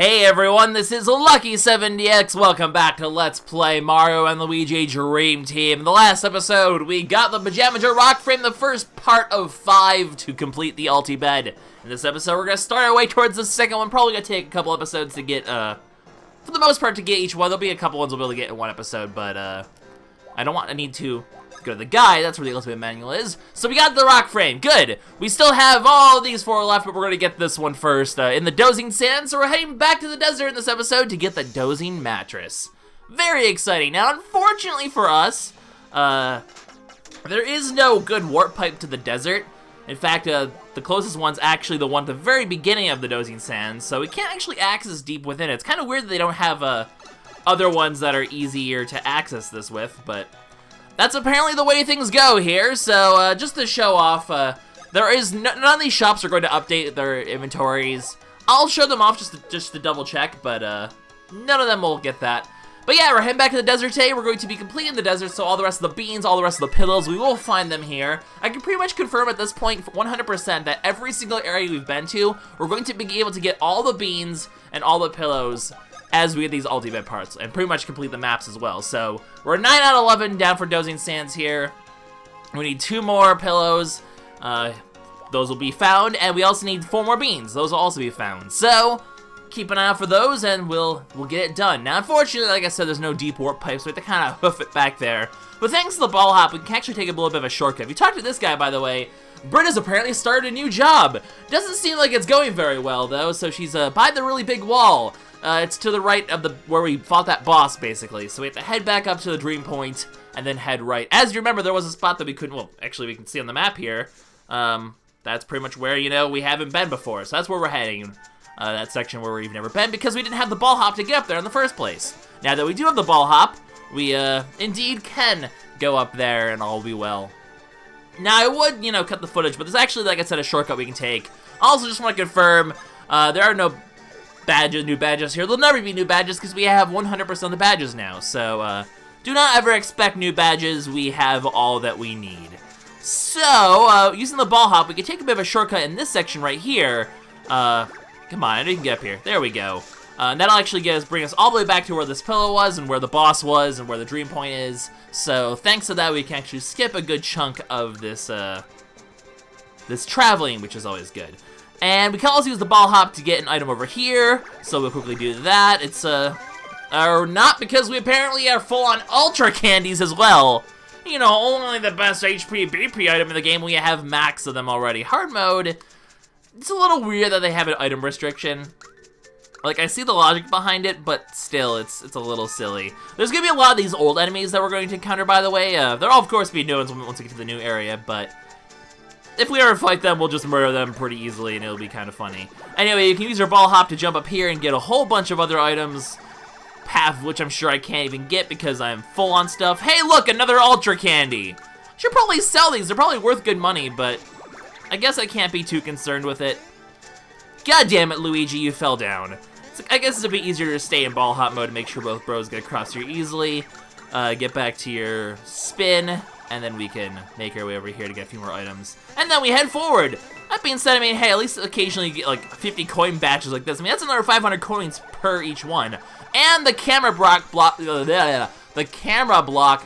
Hey everyone, this is LuckySevenDX. Welcome back to Let's Play Mario and Luigi Dream Team. In the last episode, we got the Pajama Rock Frame, the first part of 5 to complete the Ultibed. In this episode, we're going to start our way towards the second one. Probably going to take a couple episodes to get, for the most part, to get each one. There'll be a couple ones we'll be able to get in one episode, but, I need to go to the guide. That's where the Ultimate Manual is. So we got the rock frame. Good. We still have all these 4 left, but we're going to get this one first. In the Dozing Sands, so we're heading back to the desert in this episode to get the Dozing Mattress. Very exciting. Now, unfortunately for us, there is no good warp pipe to the desert. In fact, the closest one's actually the one at the very beginning of the Dozing Sands, so we can't actually access deep within it. It's kind of weird that they don't have other ones that are easier to access this with, but that's apparently the way things go here. So just to show off, there is none of these shops are going to update their inventories. I'll show them off just to double check, but none of them will get that. But yeah, we're heading back to the desert today. We're going to be completing the desert, so all the rest of the beans, all the rest of the pillows, we will find them here. I can pretty much confirm at this point 100% that every single area we've been to, we're going to be able to get all the beans and all the pillows as we get these Ultibed parts, and pretty much complete the maps as well. So, we're 9 out of 11 down for Dozing Sands here. We need 2 more pillows. Those will be found, and we also need 4 more beans. Those will also be found. So, keep an eye out for those, and we'll get it done. Now, unfortunately, like I said, there's no deep warp pipes, so we have to kind of hoof it back there. But thanks to the ball hop, we can actually take a little bit of a shortcut. If you talk to this guy, by the way, Brida's apparently started a new job. Doesn't seem like it's going very well, though, so she's by the really big wall. It's to the right of where we fought that boss, basically. So we have to head back up to the dream point, and then head right. As you remember, there was a spot that we couldn't, well, actually we can see on the map here. That's pretty much where, we haven't been before. So that's where we're heading. That section where we've never been, because we didn't have the ball hop to get up there in the first place. Now that we do have the ball hop, we, indeed can go up there, and all will be well. Now, I would, cut the footage, but there's actually, like I said, a shortcut we can take. I also just want to confirm, there are no new badges here. There'll never be new badges because we have 100% of the badges now. So, do not ever expect new badges. We have all that we need. So, using the ball hop, we can take a bit of a shortcut in this section right here. Come on, I know you can get up here. There we go. And that'll actually bring us all the way back to where this pillow was, and where the boss was, and where the dream point is. So, thanks to that, we can actually skip a good chunk of this, this traveling, which is always good. And we can also use the ball hop to get an item over here, so we'll quickly do that. It's, or not, because we apparently are full on ultra candies as well. Only the best HP BP item in the game, we have max of them already. Hard mode, it's a little weird that they have an item restriction. Like, I see the logic behind it, but still, it's a little silly. There's gonna be a lot of these old enemies that we're going to encounter, by the way. There'll, of course, be new ones once we get to the new area, but if we ever fight them, we'll just murder them pretty easily, and it'll be kind of funny. Anyway, you can use your ball hop to jump up here and get a whole bunch of other items, half of which I'm sure I can't even get because I'm full on stuff. Hey, look, another Ultra Candy! Should probably sell these. They're probably worth good money, but I guess I can't be too concerned with it. God damn it, Luigi, you fell down. I guess it's a bit easier to stay in ball hop mode to make sure both bros get across here easily. Get back to your spin, and then we can make our way over here to get a few more items. And then we head forward! That being said, hey, at least occasionally you get like 50 coin batches like this. That's another 500 coins per each one. And the camera block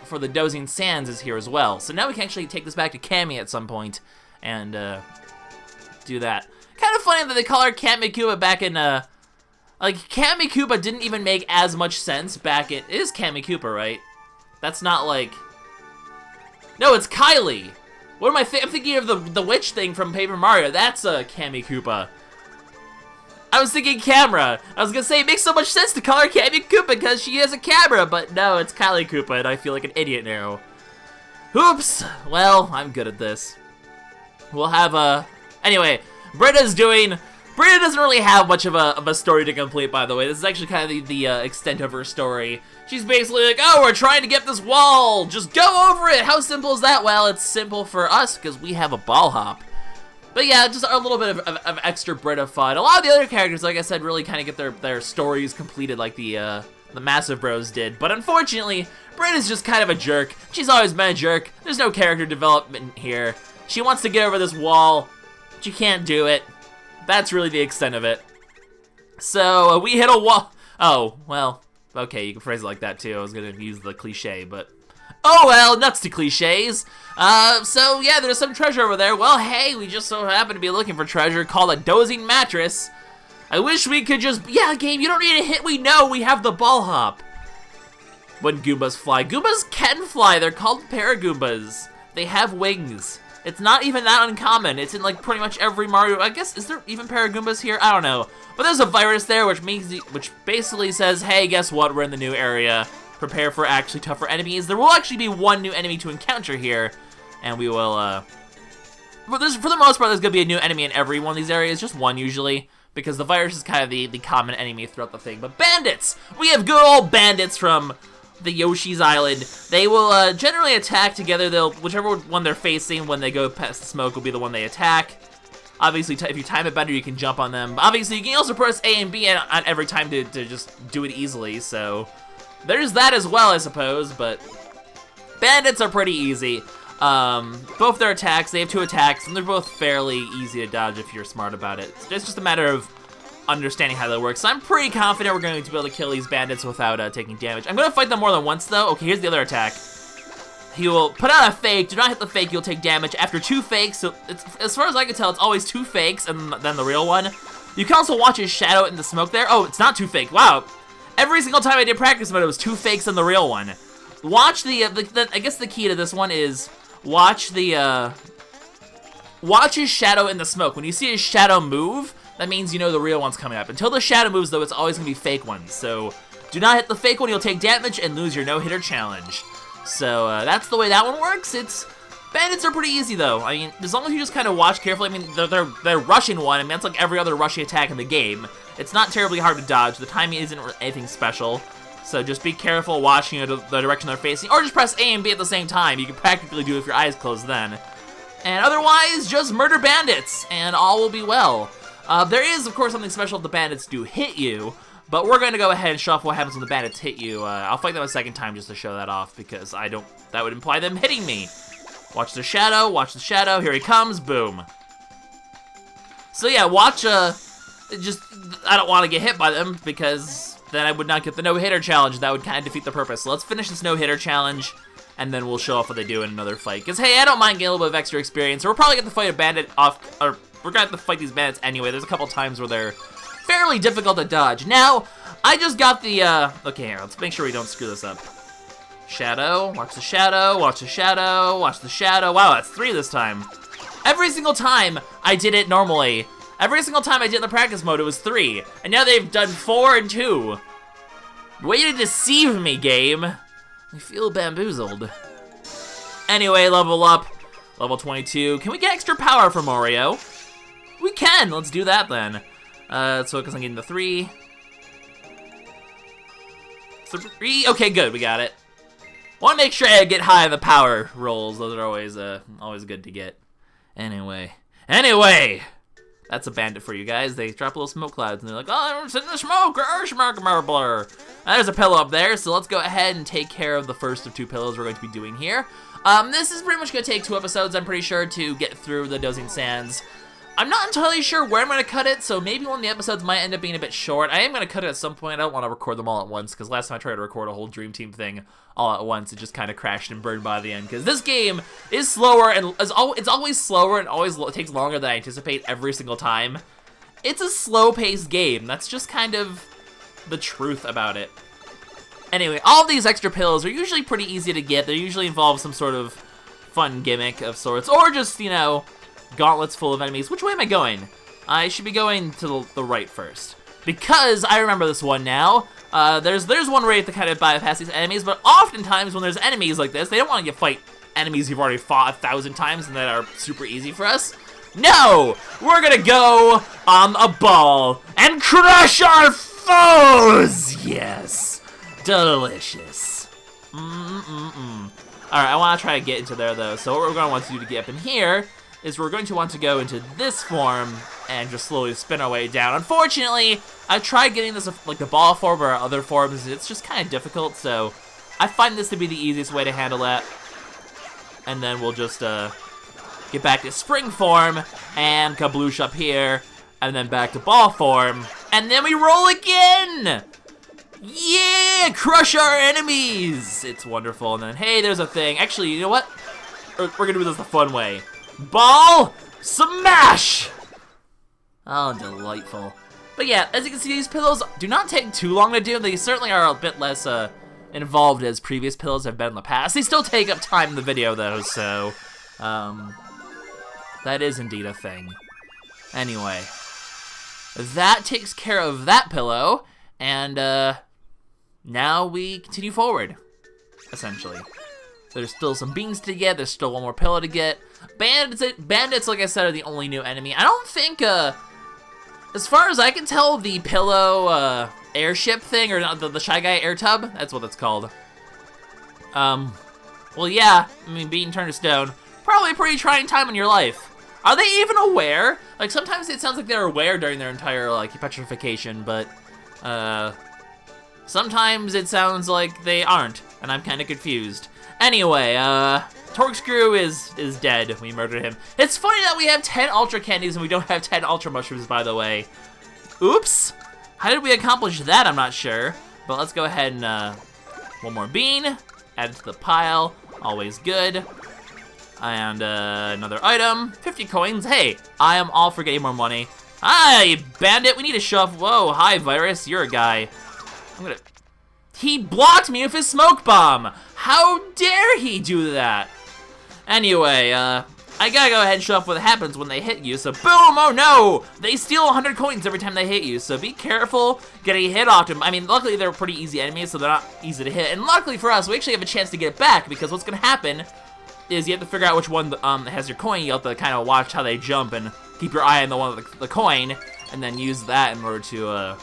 for the Dozing Sands is here as well. So now we can actually take this back to Cammy at some point and do that. Kind of funny that they call her Cammy Koopa back in, like, Cammy Koopa didn't even make as much sense back in, it is Cammy Koopa, right? That's not like, no, it's Kylie. What am I I'm thinking of the witch thing from Paper Mario. That's a Cammy Koopa. I was thinking camera. I was gonna say it makes so much sense to call her Cammy Koopa because she has a camera, but no, it's Kylie Koopa, and I feel like an idiot now. Oops. Well, I'm good at this. We'll have anyway, Brida doesn't really have much of a story to complete, by the way. This is actually kind of the extent of her story. She's basically like, oh, we're trying to get this wall. Just go over it. How simple is that? Well, it's simple for us because we have a ball hop. But yeah, just a little bit of extra Brida fun. A lot of the other characters, like I said, really kind of get their stories completed like the Massive Bros did. But unfortunately, Brida's just kind of a jerk. She's always been a jerk. There's no character development here. She wants to get over this wall. She can't do it. That's really the extent of it. So, we hit a wall. Oh, well, okay, you can phrase it like that, too. I was gonna use the cliche, but... Oh, well, nuts to cliches. So, yeah, there's some treasure over there. Well, hey, we just so happen to be looking for treasure called a Dozing Mattress. I wish we could just... Yeah, game, you don't need a hit. We know we have the ball hop. When Goombas fly. Goombas can fly. They're called Paragoombas. They have wings. It's not even that uncommon. It's in, like, pretty much every Mario... I guess, is there even Paragoombas here? I don't know. But there's a virus there, which basically says, hey, guess what? We're in the new area. Prepare for actually tougher enemies. There will actually be one new enemy to encounter here. And we will, But for the most part, there's going to be a new enemy in every one of these areas. Just one, usually. Because the virus is kind of the common enemy throughout the thing. But bandits! We have good old bandits from the Yoshi's Island. They will generally attack together. Whichever one they're facing when they go past the smoke will be the one they attack. Obviously, if you time it better, you can jump on them. But obviously, you can also press A and B on every time to just do it easily. So there's that as well, I suppose. But bandits are pretty easy. Both their attacks, they have 2 attacks, and they're both fairly easy to dodge if you're smart about it. It's just a matter of understanding how that works. So I'm pretty confident we're going to be able to kill these bandits without taking damage. I'm going to fight them more than once, though. Okay, here's the other attack. He will put out a fake. Do not hit the fake, you'll take damage. After 2 fakes, so as far as I can tell, it's always 2 fakes and then the real one. You can also watch his shadow in the smoke there. Oh, it's not 2 fake. Wow. Every single time I did practice mode, it was 2 fakes and the real one. Watch I guess the key to this one is watch his shadow in the smoke. When you see his shadow move, that means you know the real one's coming up. Until the shadow moves, though, it's always going to be fake ones. So do not hit the fake one, you'll take damage and lose your no-hitter challenge. So that's the way that one works. Bandits are pretty easy, though. I mean, as long as you just kind of watch carefully. I mean, they're rushing one. I mean, that's like every other rushing attack in the game. It's not terribly hard to dodge. The timing isn't anything special. So just be careful watching the direction they're facing. Or just press A and B at the same time. You can practically do it with your eyes closed then. And otherwise, just murder bandits, and all will be well. There is, of course, something special if the bandits do hit you. But we're going to go ahead and show off what happens when the bandits hit you. I'll fight them a second time just to show that off, because that would imply them hitting me. Watch the shadow, here he comes, boom. So yeah, watch, I don't want to get hit by them, because then I would not get the no-hitter challenge. That would kind of defeat the purpose. So let's finish this no-hitter challenge, and then we'll show off what they do in another fight. Because, hey, I don't mind getting a little bit of extra experience, so we're probably going to fight a bandit off, or we're going to have to fight these bandits anyway. There's a couple times where they're fairly difficult to dodge. Now, I just got the, okay, here, let's make sure we don't screw this up. Shadow, watch the shadow, watch the shadow, watch the shadow. Wow, that's 3 this time. Every single time I did it normally, every single time I did it in the practice mode, it was 3. And now they've done 4 and 2. Way to deceive me, game. I feel bamboozled. Anyway, level up. Level 22. Can we get extra power from Mario? We can. Let's do that then. Let's focus on getting the 3. 3. Okay, good. We got it. Want to make sure I get high on the power rolls. Those are always good to get. Anyway. That's a bandit for you guys. They drop little smoke clouds, and they're like, oh, I'm sitting in the smoke, blur. There's a pillow up there, so let's go ahead and take care of the first of 2 pillows we're going to be doing here. This is pretty much going to take 2 episodes, I'm pretty sure, to get through the Dozing Sands. I'm not entirely sure where I'm going to cut it, so maybe one of the episodes might end up being a bit short. I am going to cut it at some point. I don't want to record them all at once, because last time I tried to record a whole Dream Team thing all at once, it just kind of crashed and burned by the end, because this game is slower, and it's always slower, and always takes longer than I anticipate every single time. It's a slow-paced game. That's just kind of the truth about it. Anyway, all of these extra pills are usually pretty easy to get. They usually involve some sort of fun gimmick of sorts, or just, you know, gauntlets full of enemies. Which way am I going? I should be going to the right first, because I remember this one now. There's one way to kind of bypass these enemies, but oftentimes when there's enemies like this, they don't want to fight enemies you've already fought 1,000 times and that are super easy for us. No! We're gonna go on a ball and crush our foes! Yes! Delicious. Alright, I want to try to get into there, though. So what we're going to want to do to get up in here is we're going to want to go into this form and just slowly spin our way down. Unfortunately, I tried getting this like the ball form or other forms. It's just kind of difficult, so I find this to be the easiest way to handle that. And then we'll just get back to spring form and kabloosh up here, and then back to ball form, and then we roll again! Yeah! Crush our enemies! It's wonderful, and then, hey, there's a thing. Actually, you know what? We're gonna do this the fun way. Ball! Smash! Oh, delightful. But yeah, as you can see, these pillows do not take too long to do. They certainly are a bit less involved as previous pillows have been in the past. They still take up time in the video, though, so that is indeed a thing. Anyway, that takes care of that pillow, and now we continue forward, essentially. There's still some beans to get, there's still one more pillow to get. Bandits, like I said, are the only new enemy. I don't think, as far as I can tell, the pillow airship thing, or not, the Shy Guy air tub, that's what it's called. Well, yeah, I mean, being turned to stone, probably a pretty trying time in your life. Are they even aware? Like, sometimes it sounds like they're aware during their entire, like, petrification, but, sometimes it sounds like they aren't, and I'm kind of confused. Anyway, Torkscrew is dead. We murdered him. It's funny that we have 10 Ultra Candies and we don't have 10 Ultra Mushrooms, by the way. Oops. How did we accomplish that? I'm not sure. But let's go ahead and, one more bean. Add it to the pile. Always good. And, another item. 50 coins. Hey, I am all for getting more money. Hi, bandit. We need a shove. Whoa, hi, Virus. You're a guy. He blocked me with his smoke bomb. How dare he do that? Anyway, I gotta go ahead and show off what happens when they hit you. So boom, oh no! They steal 100 coins every time they hit you, so be careful getting hit off them. I mean, luckily they're pretty easy enemies, so they're not easy to hit. And luckily for us, we actually have a chance to get it back, because what's gonna happen is you have to figure out which one has your coin. You have to kind of watch how they jump and keep your eye on the one with the coin, and then use that in order to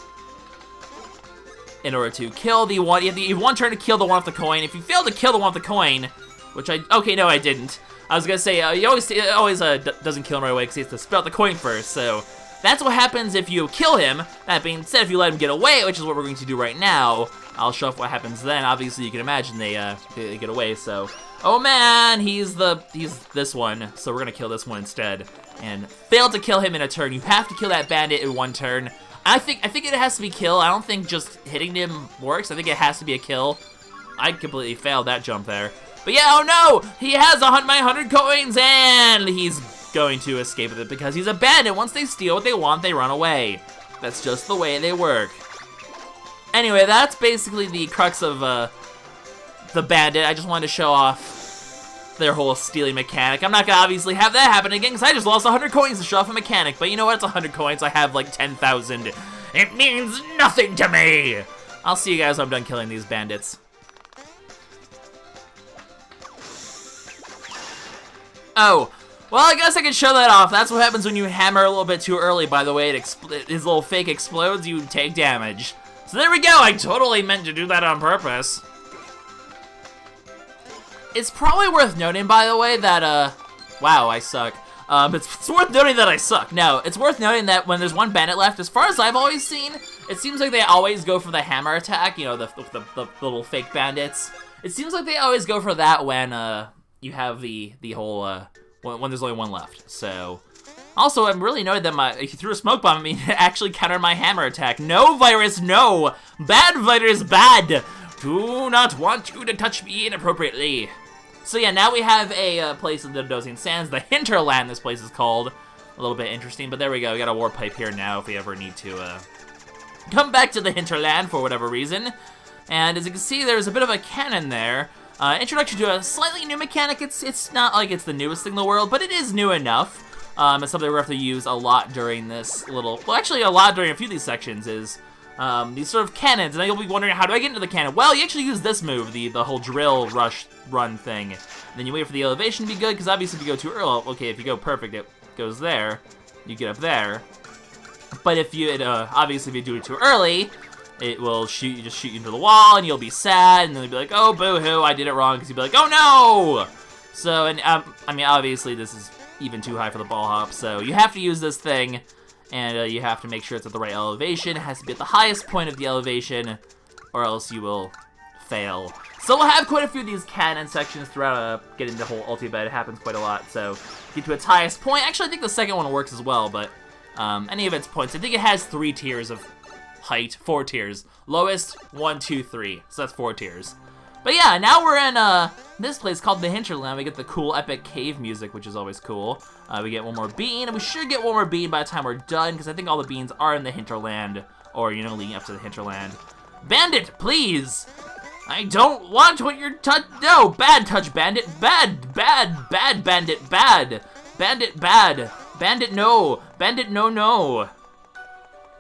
kill the one. You have one turn to kill the one with the coin. If you fail to kill the one with the coin, which okay, no, I didn't. I was gonna say, he always doesn't kill him right away because he has to spell out the coin first, so that's what happens if you kill him. That being said, if you let him get away, which is what we're going to do right now, I'll show off what happens then. Obviously, you can imagine they get away, so. Oh man, he's this one, so we're gonna kill this one instead. And fail to kill him in a turn. You have to kill that bandit in one turn. I think it has to be kill. I don't think just hitting him works. I think it has to be a kill. I completely failed that jump there. But yeah, oh no! He has my 100 coins, and he's going to escape with it because he's a bandit. Once they steal what they want, they run away. That's just the way they work. Anyway, that's basically the crux of the bandit. I just wanted to show off their whole stealing mechanic. I'm not gonna obviously have that happen again because I just lost 100 coins to show off a mechanic. But you know what? It's 100 coins. I have like 10,000. It means nothing to me. I'll see you guys when I'm done killing these bandits. Oh, well, I guess I can show that off. That's what happens when you hammer a little bit too early, by the way. His little fake explodes, you take damage. So there we go. I totally meant to do that on purpose. It's probably worth noting, by the way, that, wow, I suck. It's worth noting that I suck. No, it's worth noting that when there's one bandit left, as far as I've always seen, it seems like they always go for the hammer attack, you know, the little fake bandits. It seems like they always go for that when, you have the whole, when there's only one left, so. Also, I'm really noted that if you threw a smoke bomb at me, it actually countered my hammer attack. No, Virus, no! Bad Virus, bad! Do not want you to touch me inappropriately. So yeah, now we have a place in the Dozing Sands, the Hinterland this place is called. A little bit interesting, but there we go. We got a warp pipe here now if we ever need to come back to the Hinterland for whatever reason. And as you can see, there's a bit of a cannon there. Introduction to a slightly new mechanic. It's not like it's the newest thing in the world, but it is new enough. It's something we're going to have to use a lot during this little, well, actually a lot during a few of these sections is these sort of cannons. And then you'll be wondering, how do I get into the cannon? Well, you actually use this move, the whole drill rush run thing. And then you wait for the elevation to be good, because obviously if you go too early, okay, if you go perfect, it goes there. You get up there. But if you, obviously if you do it too early, it will just shoot you into the wall, and you'll be sad, and then you'll be like, oh, boo-hoo, I did it wrong, because you'll be like, oh, no! So, and, I mean, obviously, this is even too high for the ball hop, so you have to use this thing, and you have to make sure it's at the right elevation. It has to be at the highest point of the elevation, or else you will fail. So we'll have quite a few of these cannon sections throughout getting the whole Ultibed. It happens quite a lot, so get to its highest point. Actually, I think the second one works as well, but any of its points. I think it has 3 tiers of height, 4 tiers. Lowest, 1, 2, 3. So that's 4 tiers. But yeah, now we're in this place called the Hinterland. We get the cool epic cave music, which is always cool. We get one more bean, and we should get one more bean by the time we're done, because I think all the beans are in the Hinterland, or, you know, leading up to the Hinterland. Bandit, please! I don't want what you're no, bad touch, Bandit. Bad, bad, bad, Bandit, bad. Bandit, bad. Bandit, no. Bandit, no, no.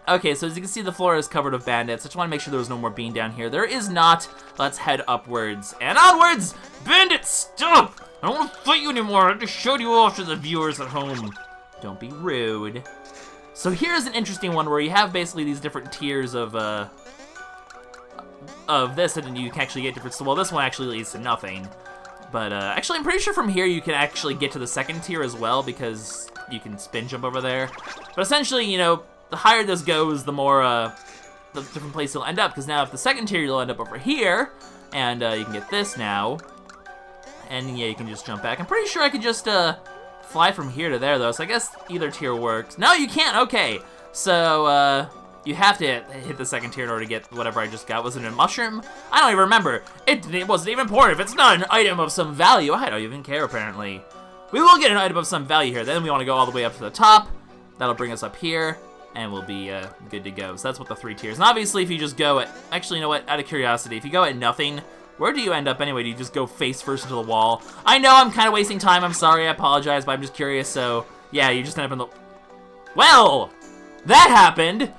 Okay, so as you can see, the floor is covered with bandits. I just want to make sure there was no more bean down here. There is not. Let's head upwards and onwards. Bandit, stop! I don't want to fight you anymore. I just showed you off to the viewers at home. Don't be rude. So here's an interesting one where you have basically these different tiers of this, and then you can actually get different. Well, this one actually leads to nothing. But actually, I'm pretty sure from here you can actually get to the second tier as well, because you can spin jump over there. But essentially, you know, the higher this goes, the more the different place you'll end up. Because now, if the second tier, you'll end up over here, and you can get this now. And yeah, you can just jump back. I'm pretty sure I could just fly from here to there, though. So I guess either tier works. No, you can't. Okay, so you have to hit the second tier in order to get whatever I just got. Was it a mushroom? I don't even remember. It wasn't even important. If it's not an item of some value, I don't even care, apparently. We will get an item of some value here. Then we want to go all the way up to the top. That'll bring us up here, and we'll be good to go. So that's what the 3 tiers. And obviously, if you just go at... Actually, you know what? Out of curiosity, if you go at nothing, where do you end up anyway? Do you just go face first into the wall? I know I'm kind of wasting time. I'm sorry. I apologize, but I'm just curious. So, yeah, you just end up in the... Well, that happened.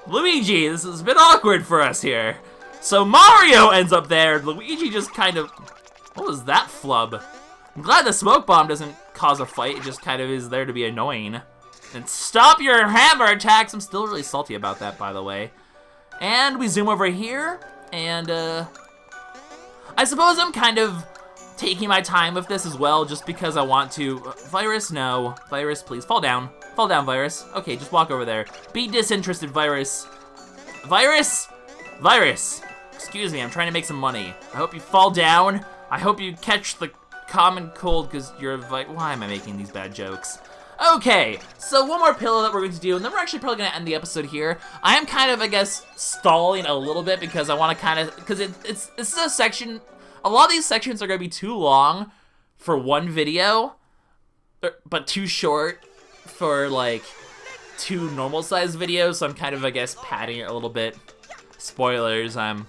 Luigi, this is a bit awkward for us here. So Mario ends up there. Luigi just kind of... What was that flub? I'm glad the smoke bomb doesn't cause a fight. It just kind of is there to be annoying. And stop your hammer attacks. I'm still really salty about that, by the way. And we zoom over here. And I suppose I'm kind of taking my time with this as well, just because I want to... Virus, no. Virus, please, fall down. Fall down, Virus. Okay, just walk over there. Be disinterested, Virus. Virus? Virus. Excuse me, I'm trying to make some money. I hope you fall down. I hope you catch the common cold, because you're why am I making these bad jokes? Okay, so one more pillow that we're going to do, and then we're actually probably going to end the episode here. I am kind of, I guess, stalling a little bit, because I want to kind of... Because it's a section... A lot of these sections are going to be too long for one video, but too short for, like, 2 normal-sized videos, so I'm kind of, I guess, padding it a little bit. Spoilers, I'm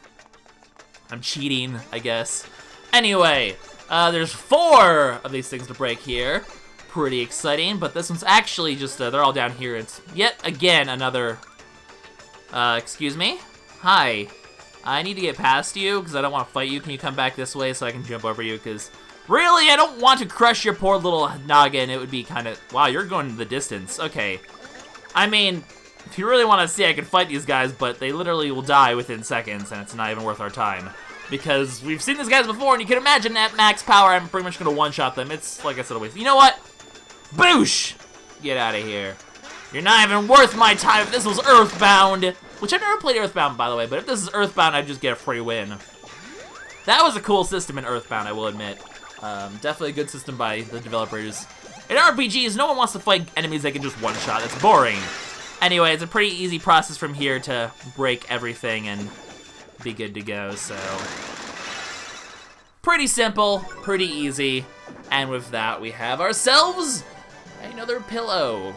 cheating, I guess. Anyway, there's 4 of these things to break here. Pretty exciting, but this one's actually just, they're all down here. It's yet again another, excuse me? Hi. I need to get past you, because I don't want to fight you. Can you come back this way so I can jump over you? Because, really, I don't want to crush your poor little noggin. It would be kind of... Wow, you're going the distance. Okay. I mean, if you really want to see, I can fight these guys, but they literally will die within seconds, and it's not even worth our time. Because we've seen these guys before, and you can imagine at max power, I'm pretty much going to one-shot them. It's, like I said, a waste. You know what? Boosh! Get out of here. You're not even worth my time if this was Earthbound. Which I've never played Earthbound, by the way, but if this is Earthbound, I'd just get a free win. That was a cool system in Earthbound, I will admit. Definitely a good system by the developers. In RPGs, no one wants to fight enemies they can just one-shot. That's boring. Anyway, it's a pretty easy process from here to break everything and be good to go, so... Pretty simple, pretty easy. And with that, we have ourselves another pillow.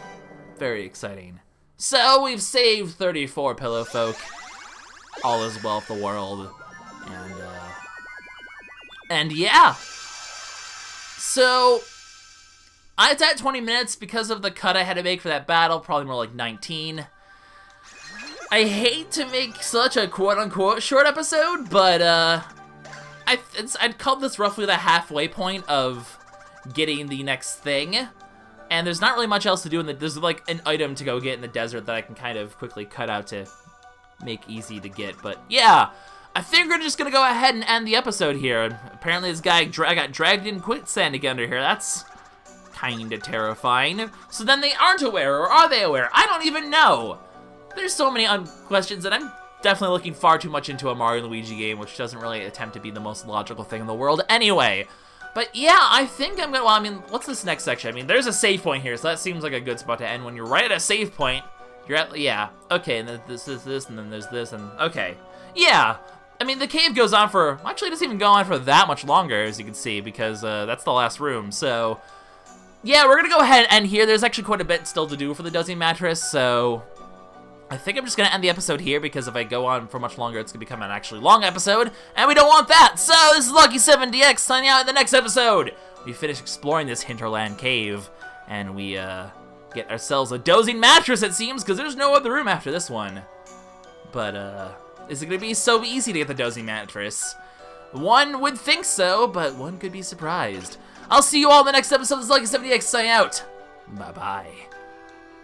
Very exciting. So, we've saved 34 pillow folk. All is well with the world. And yeah. So, it's at 20 minutes because of the cut I had to make for that battle. Probably more like 19. I hate to make such a quote-unquote short episode, but I'd call this roughly the halfway point of getting the next thing. And there's not really much else to do, there's like an item to go get in the desert that I can kind of quickly cut out to make easy to get. But yeah, I think we're just gonna go ahead and end the episode here. Apparently this guy got dragged in quicksand again under here. That's kinda terrifying. So then they aren't aware, or are they aware? I don't even know. There's so many questions, and I'm definitely looking far too much into a Mario and Luigi game, which doesn't really attempt to be the most logical thing in the world anyway. But yeah, I think I'm gonna, well, I mean, what's this next section? I mean, there's a save point here, so that seems like a good spot to end when you're right at a save point. You're at, yeah. Okay, and then this, and then there's this, and okay. Yeah. I mean, the cave goes on for, actually it doesn't even go on for that much longer, as you can see, because that's the last room, so. Yeah, we're gonna go ahead and end here. There's actually quite a bit still to do for the Dozing Mattress, so I think I'm just gonna end the episode here, because if I go on for much longer, it's gonna become an actually long episode, and we don't want that! So, this is LuckySevenDX signing out in the next episode! We finish exploring this Hinterland cave, and we, get ourselves a Dozing Mattress, it seems, because there's no other room after this one. But, is it gonna be so easy to get the Dozing Mattress? One would think so, but one could be surprised. I'll see you all in the next episode of LuckySevenDX signing out. Bye-bye.